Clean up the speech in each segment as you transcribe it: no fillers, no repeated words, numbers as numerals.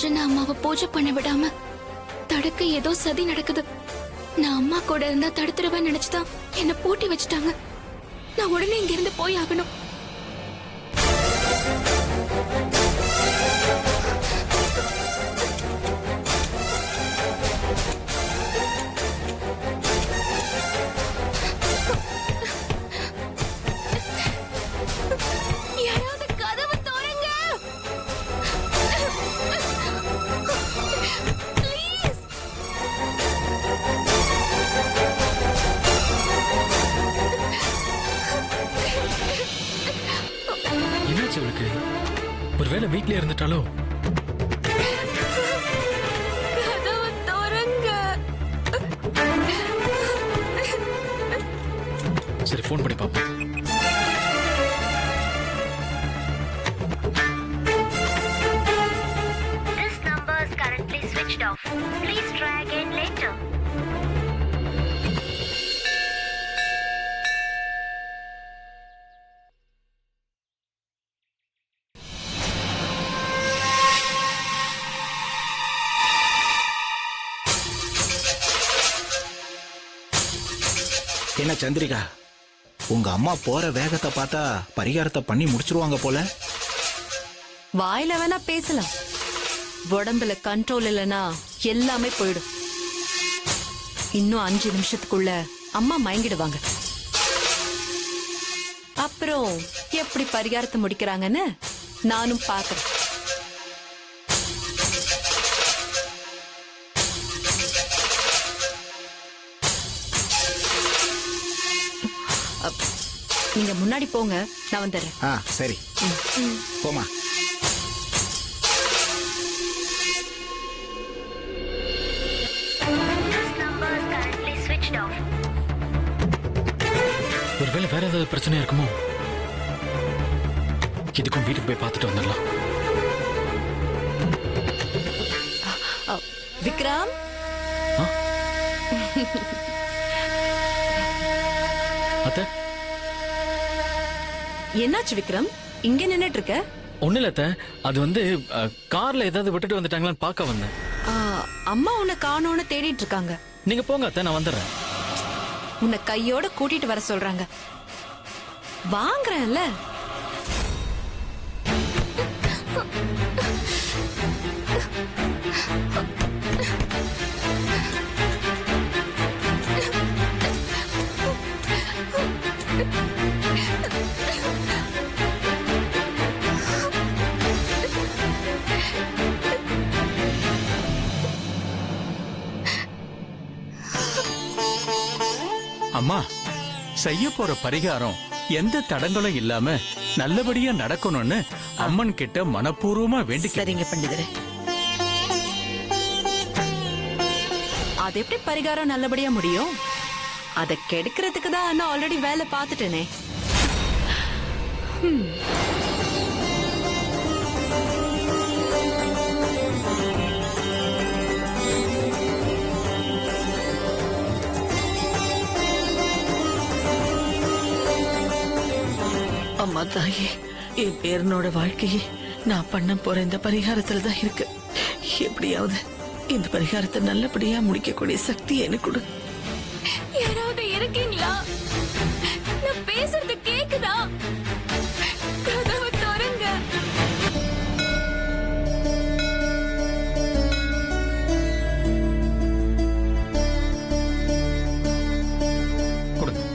அஞ்சனா அம்மாவை பூஜை பண்ண விடாம தடுக்க ஏதோ சதி நடக்குது. நான் அம்மா கூட இருந்தா தடுத்துருவேன் நினைச்சுதான் என்ன பூட்டி வச்சுட்டாங்க. நான் உடனே இங்க இருந்து போய் ஆகணும். ஒருவேளை வீட்லயே இருந்துட்டாலோ? சரி, போன் பண்ணி பாப்போம். This number is currently switched off. Please try again later. என்ன சந்திரிகா, உங்க அம்மா போற வேகத்தை பார்த்தா பரிகாரத்தை பண்ணி முடிச்சிருவாங்க போல. வாயில வேணா பேசலாம், உடம்புல கண்ட்ரோல் இல்லைன்னா எல்லாமே போயிடும். இன்னும் 5 நிமிஷத்துக்குள்ள அம்மா மயங்கிடுவாங்க. அப்புறம் எப்படி பரிகாரத்தை முடிக்கிறாங்கன்னு நானும் பாக்குறேன். நீங்க முன்னாடி போங்க, நான் வந்துடுறேன். சரி, போமா. ஒருவேளை வேற ஏதாவது பிரச்சனையா இருக்குமோ? இதுக்கும் வீட்டுக்கு போய் பார்த்துட்டு வந்துடலாம். விக்ரம், அத்தை, என்னாச்சு விக்ரம்? இங்க நின்னுட்டு இருக்க? ஒண்ணு இல்ல அத்தை, அது வந்து கார்ல ஏதாவது விட்டுட்டு வந்துட்டாங்களான்னு பார்க்க வந்தேன். அம்மா உன்னை காணோன்னு தேடிட்டு இருக்காங்க. நீங்க போங்க அத்தை, நான் வந்துடுறேன். உன்னை கையோட கூட்டிட்டு வர சொல்றாங்க. வாங்குறேன்ல. அம்மா, செய்ய போற பரிகாரம் எந்த தடங்களும் இல்லாம நல்லபடியா நடக்கணும்னு அம்மன் கிட்ட மனப்பூர்வமா வேண்டி. சரிங்க பண்டிதரே. அது எப்படி பரிகாரம் நல்லபடியா முடியும்? அதை கெடுக்கிறதுக்கு தான் நான் ஆல்ரெடி வேலை பார்த்துட்டேனே. அம்மா தாயே, என் பேரனோட வாழ்க்கையே நான் பண்ண போற இந்த பரிகாரத்துல தான் இருக்கு. எப்படியாவது இந்த பரிகாரத்தை நல்லபடியா முடிக்கக்கூடிய சக்தி எனக்கு கொடு. யாராவது இருக்கீங்களா? நான் பேசுறது கேக்குதா? கதவை திறங்க. கொடுங்க.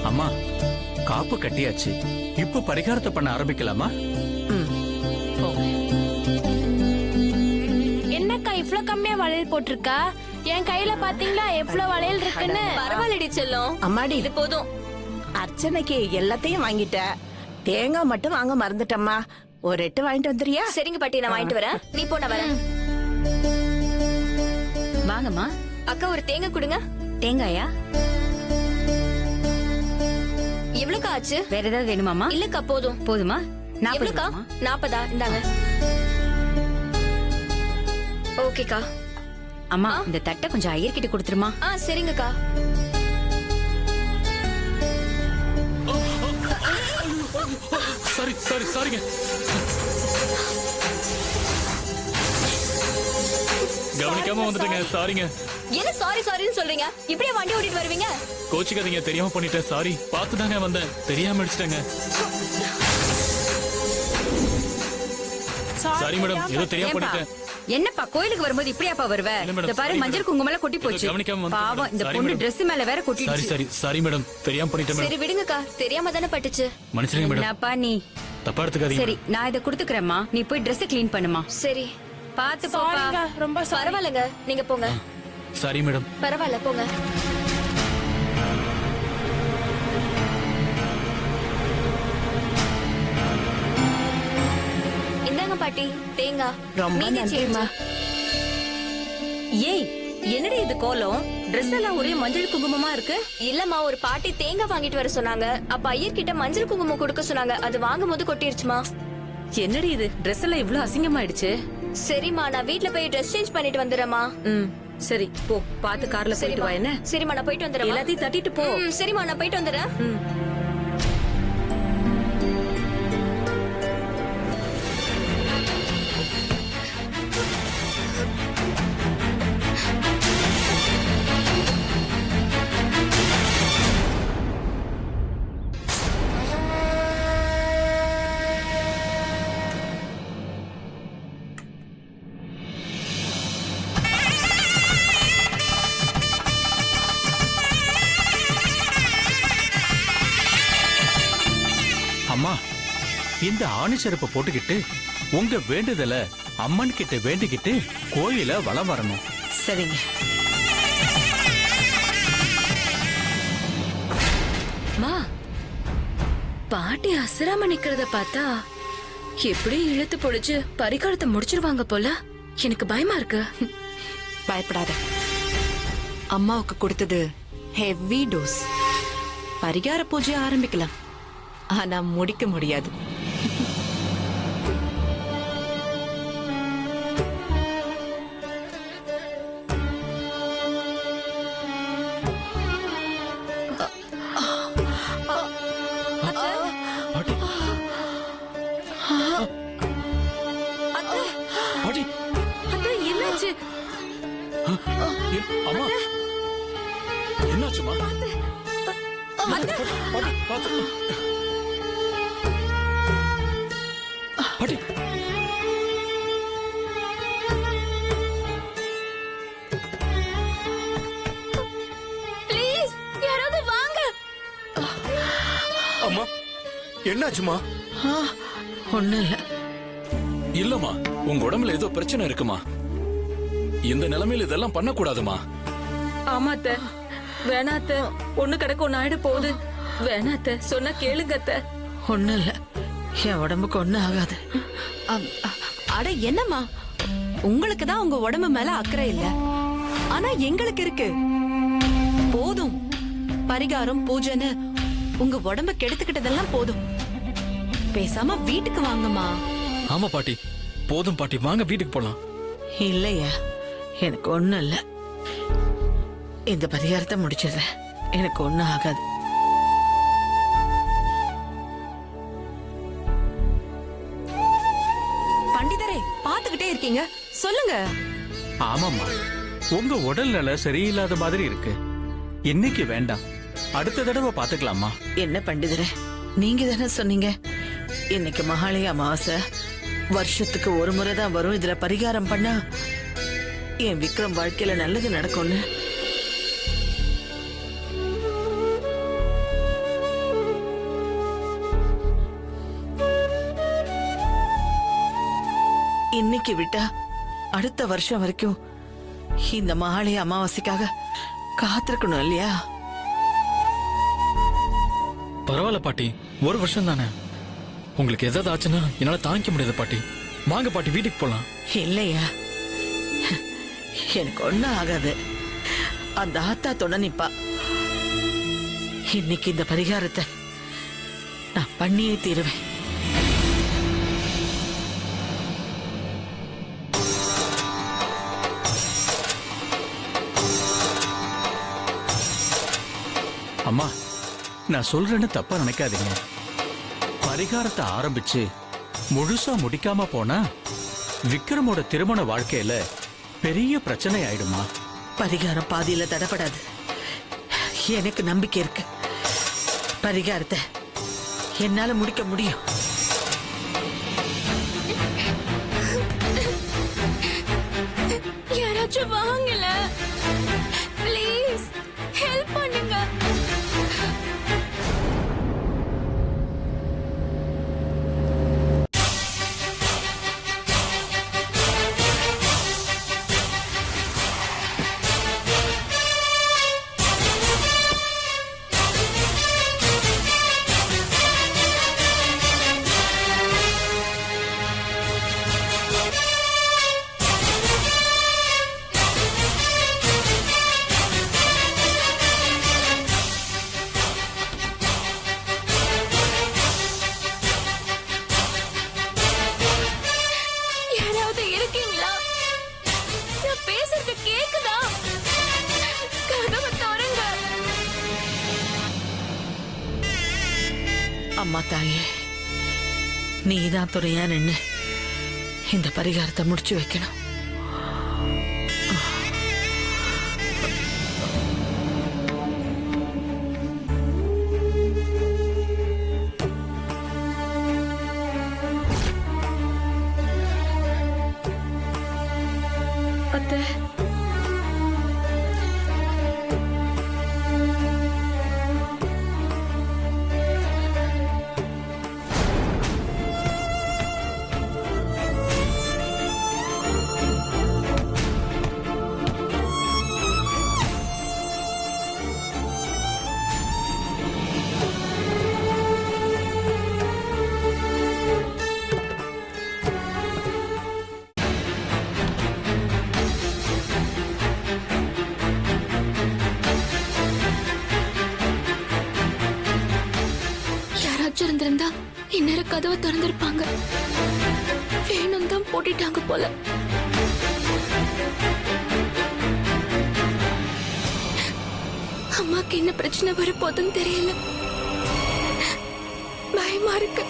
அம்மா காப்பு கட்டியாச்சு. இப்ப பரிகாரத்தை பண்ண ஆரம்பிக்கலாமா? என்னக்கா இவ்ளோ கம்மியா வளையல் போட்டிருக்கா? என் கையில பாத்தீங்களா எவ்வளவு வளையல் இருக்குன்னு? பரவாயில்லடி செல்லம். அம்மாடி இது போதும். அர்ச்சனைக்கு எல்லாத்தையும் வாங்கிட்ட, தேங்காய் மட்டும் வாங்க மறந்துட்டம்மா. ஒரு 8 வாங்கிட்டு வந்துறியா? சரிங்க பாட்டி, நான் வாங்கிட்டு வரேன். நீ போ, நான் வரேன். வாங்கம்மா. அக்கா ஒரு தேங்காய் கொடுங்க. தேங்காயா? எவ்வளவுக்கா ஆச்சு? வேற ஏதாவது வேணுமாமா? இல்லக்கா போதும். போதுமா? எவ்வளவுக்கா? 40. இந்தாங்க. ஓகேக்கா. அம்மா இந்த தட்டை கொஞ்சம் ஐயர்கிட்ட கொடுத்துருமா. சரிங்கக்கா. சாரிங்க. கவனிக்காம வந்துட்டேங்க, சாரிங்க. என்ன சாரின்னு சொல்றீங்க? இப்படியே வண்டி ஓட்டிட்டு வருவீங்க? கோச்சிக்காதீங்க, தெரியாம பண்ணிட்டேன். சாரி. பார்த்து தாங்க வந்தேன், தெரியாம அடிச்சிட்டேங்க. சாரி மேடம், ஏதோ தெரியாம பண்ணிட்டேன். என்னப்பா கோயிலுக்கு வரும்போது இப்படியாப்பா வருவ? இந்த பாரு மஞ்சள் குங்குமம் எல்லாம் கொட்டி போச்சு. பாவம் இந்த பொண்ணு Dress மேல வேற கொட்டிடுச்சு. சாரி மேடம், தெரியாம பண்ணிட்டேன் மேடம். சரி விடுங்கக்கா, தெரியாம தானே பட்டுச்சு. மன்னிச்சிடுங்க மேடம். என்னப்பா நீ தப்பா எடுத்துக்காதீங்க. சரி நான் இத குடுத்துக்கறேம்மா, நீ போய் Dress க்ளீன் பண்ணுமா. சரி. பாத்து போப்பா. ரொம்ப பரவாயில்லங்க, நீங்க போங்க. Sorry madam. பரவாயில்ல, போங்க. இந்தாங்க பாட்டி தேங்காய். ரொம்ப நன்றிம்மா. ஏய், என்னடி இது கோலம்? Dress எல்லாம் ஒரே மஞ்சள் குங்குமமா இருக்கு. இல்லம்மா, ஒரு பாட்டி தேங்காய் வாங்கிட்டு வர சொன்னாங்க. அப்ப ஐயர்கிட்ட மஞ்சள் குங்குமம் கொடுக்க சொன்னாங்க. அது வாங்கும்போது கொட்டிருச்சுமா. என்னடி இது Dress எல்லாம் இவ்ளோ அசிங்கமாயிடுச்சு. சரிம்மா, நான் வீட்ல போய் Dress சேஞ்ச் பண்ணிட்டு வந்துடுறேம்மா. சரி போ, பாத்து கார்ல போயிட்டு வா. என்ன? சரிம்மா, நான் போயிட்டு வந்துடுறேன். எல்லாத்தையும் தட்டிட்டு போ. சரிம்மா, நான் போயிட்டு வந்துடுறேன். அம்மா இந்த ஆணி செருப்பை போட்டுக்கிட்டு உங்க வேண்டுதல அம்மன் கிட்ட வேண்டிக்கிட்டு கோயில வலம் வரணும். சரிங்க. மா, பாட்டி அசராம நிக்கிறத பார்த்தா எப்படி இழுத்து பொடிச்சு பரிகாரத்தை முடிச்சிருவாங்க போல. எனக்கு பயமா இருக்கு. பயப்படாத. அம்மாவுக்கு கொடுத்தது ஹெவி டோஸ். பரிகார பூஜை ஆரம்பிக்கலாம், ஆனா முடிக்க முடியாது. பாட்டி, என்னாச்சு? அம்மா என்னாச்சுமா? பாட்டி, பாத்து. பாட்டி, ப்ளீஸ் யாராவது வாங்க. அம்மா என்னாச்சுமா? ஒண்ணும் இல்ல. இல்லம்மா, உங்க உடம்புல ஏதோ பிரச்சனை இருக்குமா? இந்த நிலைமையில இதெல்லாம் பண்ண கூடாதுமா. ஆமாத்த, வேணாத்த, ஒண்ணு கிடக்கு ஒண்ணு ஆயிட போகுது. வேணாத்த, சொன்னா கேளுங்கத்த. ஒண்ணும் இல்ல, என் உடம்புக்கு ஒண்ணும் ஆகாது. அட என்னம்மா, உங்களுக்கு தான் உங்க உடம்பு மேல அக்கறை இல்ல, ஆனா எங்களுக்கு இருக்கு. போதும், பரிகாரம் பூஜைன்னு உங்க உடம்ப கெடுத்துக்கிட்டதெல்லாம் போதும். பேசாம வீட்டுக்கு வாங்கம்மா. ஆமா பாட்டி, போதும் பாட்டி, வாங்க வீட்டுக்கு போலாம். இல்லையா, எனக்கு ஒண்ணும் இல்ல. இந்த பரிகாரத்தை முடிச்சிடுறேன், எனக்கு ஒண்ணும் ஆகாது. பண்டிதரே, பாத்துக்கிட்டே இருக்கீங்க, சொல்லுங்க. ஆமாம்மா, உங்க உடல்நல சரியில்லாத மாதிரி இருக்கு. இன்னைக்கு வேண்டாம், அடுத்த தடவை பாத்துக்கலாமா? என்ன பண்டிதரே, நீங்க தானே சொன்னீங்க இன்னைக்கு மகாலய அமாவாசை, வருஷத்துக்கு ஒரு முறை தான் வரும், இதுல பரிகாரம் பண்ணா என் விக்ரம் வாழ்க்கையில நல்லது நடக்கும்னு. இன்னைக்கு விட்டா அடுத்த வருஷம் வரைக்கும் இந்த மகாளி அமாவாசைக்காக காத்திருக்கணும் இல்லையா? பரவாயில்ல பாட்டி, ஒரு வருஷம் தானே. உங்களுக்கு ஏதாவது ஆச்சுன்னா என்னால தாங்கிக்க முடியாது பாட்டி. வாங்க பாட்டி, வீட்டுக்கு போலாம். இல்லையா, எனக்கு ஒண்ணும் ஆகாது. அந்த ஆத்தா துணை நிப்பா. இன்னைக்கு இந்த பரிகாரத்தை நான் பண்ணியே தீருவேன். அம்மா, நான் சொல்றேன்னு தப்பா நினைக்காதீங்க. பரிகாரத்தை ஆரம்பிச்சு முழுசா முடிக்காம போனா விக்ரமோட திருமண வாழ்க்கையில பெரிய பிரச்சனை ஆயிடுமா? பரிகாரம் பாதியில தடப்படாது. எனக்கு நம்பிக்கை இருக்கு. பரிகாரத்தை என்னால முடிக்க முடியும். யாராச்சும் வாங்கல, ப்ளீஸ் ஹெல்ப் பண்ணுங்க. யாராவது இருக்கீங்களா? நான் பேசுறது கேக்குதா? கதவை திறங்க. அம்மா தாயே, நீதான் துணையா நின்னு இந்த பரிகாரத்தை முடிச்சு வைக்கணும். அத்தை, யாராச்சும் இருந்திருந்தா இந்நேரம் கதவை திறந்திருப்பாங்க. வேணும் தான் போட்டுட்டாங்க போல. அம்மாக்கு என்ன பிரச்சனை வரப்போதுன்னு தெரியல. பயமா இருக்கு.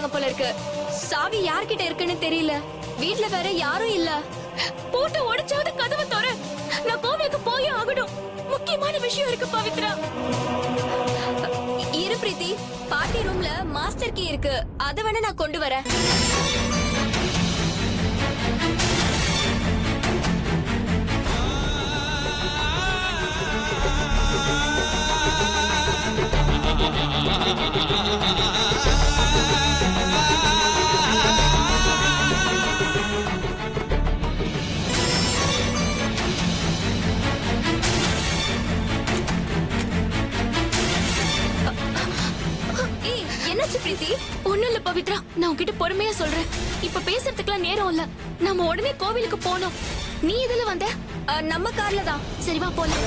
போயிட்டாங்க போல இருக்கு. சாவி யார்கிட்ட இருக்குன்னு தெரியல. வீட்ல வேற யாரும் இல்ல. பூட்டை உடைச்சாவது கதவை தர. நான் கோவிலுக்கு போயே ஆகணும். முக்கியமான விஷயம் இருக்கு பவித்ரா. இரு பிரீத்தி, பாட்டி ரூம்ல மாஸ்டர் கீ இருக்கு. அத வேணா நான் கொண்டு வரேன். ஏய், என்னாச்சு பிரீத்தி? ஒண்ணும் இல்ல பவித்ரா, நான் உன்கிட்ட பொறுமையா சொல்றேன். இப்ப பேசுறதுக்குலாம் நேரம் இல்ல. நம்ம உடனே கோவிலுக்கு போனோம். நீ இதுல வந்த? நம்ம கார்ல தான். சரி வா போலாம்.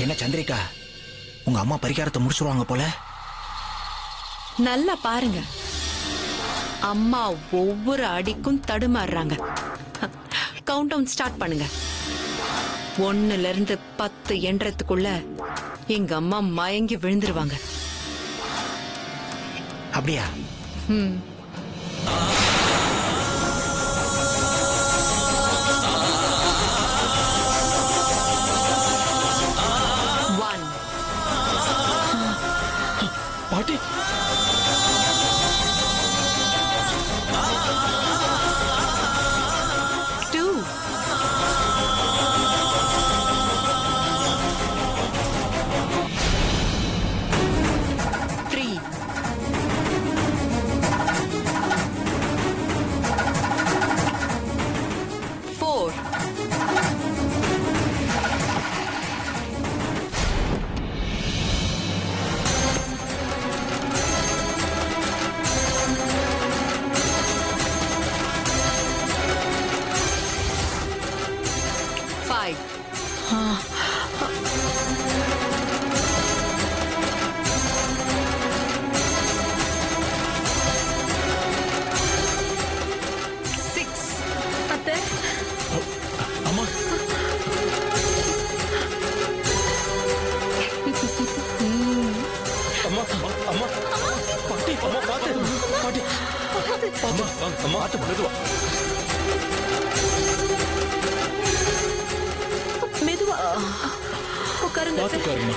என்ன சந்திரிகா, உங்க அம்மா பரிகாரத்தை முடிச்சுருவாங்க போல. நல்லா பாருங்க, அம்மா ஒவ்வொரு அடிக்கும் தடுமாறுறாங்க. கவுண்ட் டவுன் ஸ்டார்ட் பண்ணுங்க. 1ல இருந்து 10 எண்றதுக்குள்ள எங்க அம்மா மயங்கி விழுந்துருவாங்க. அப்படியா? ம். பாட்டி, மெதுவா உட்காருங்க. பாத்துக்காருமா.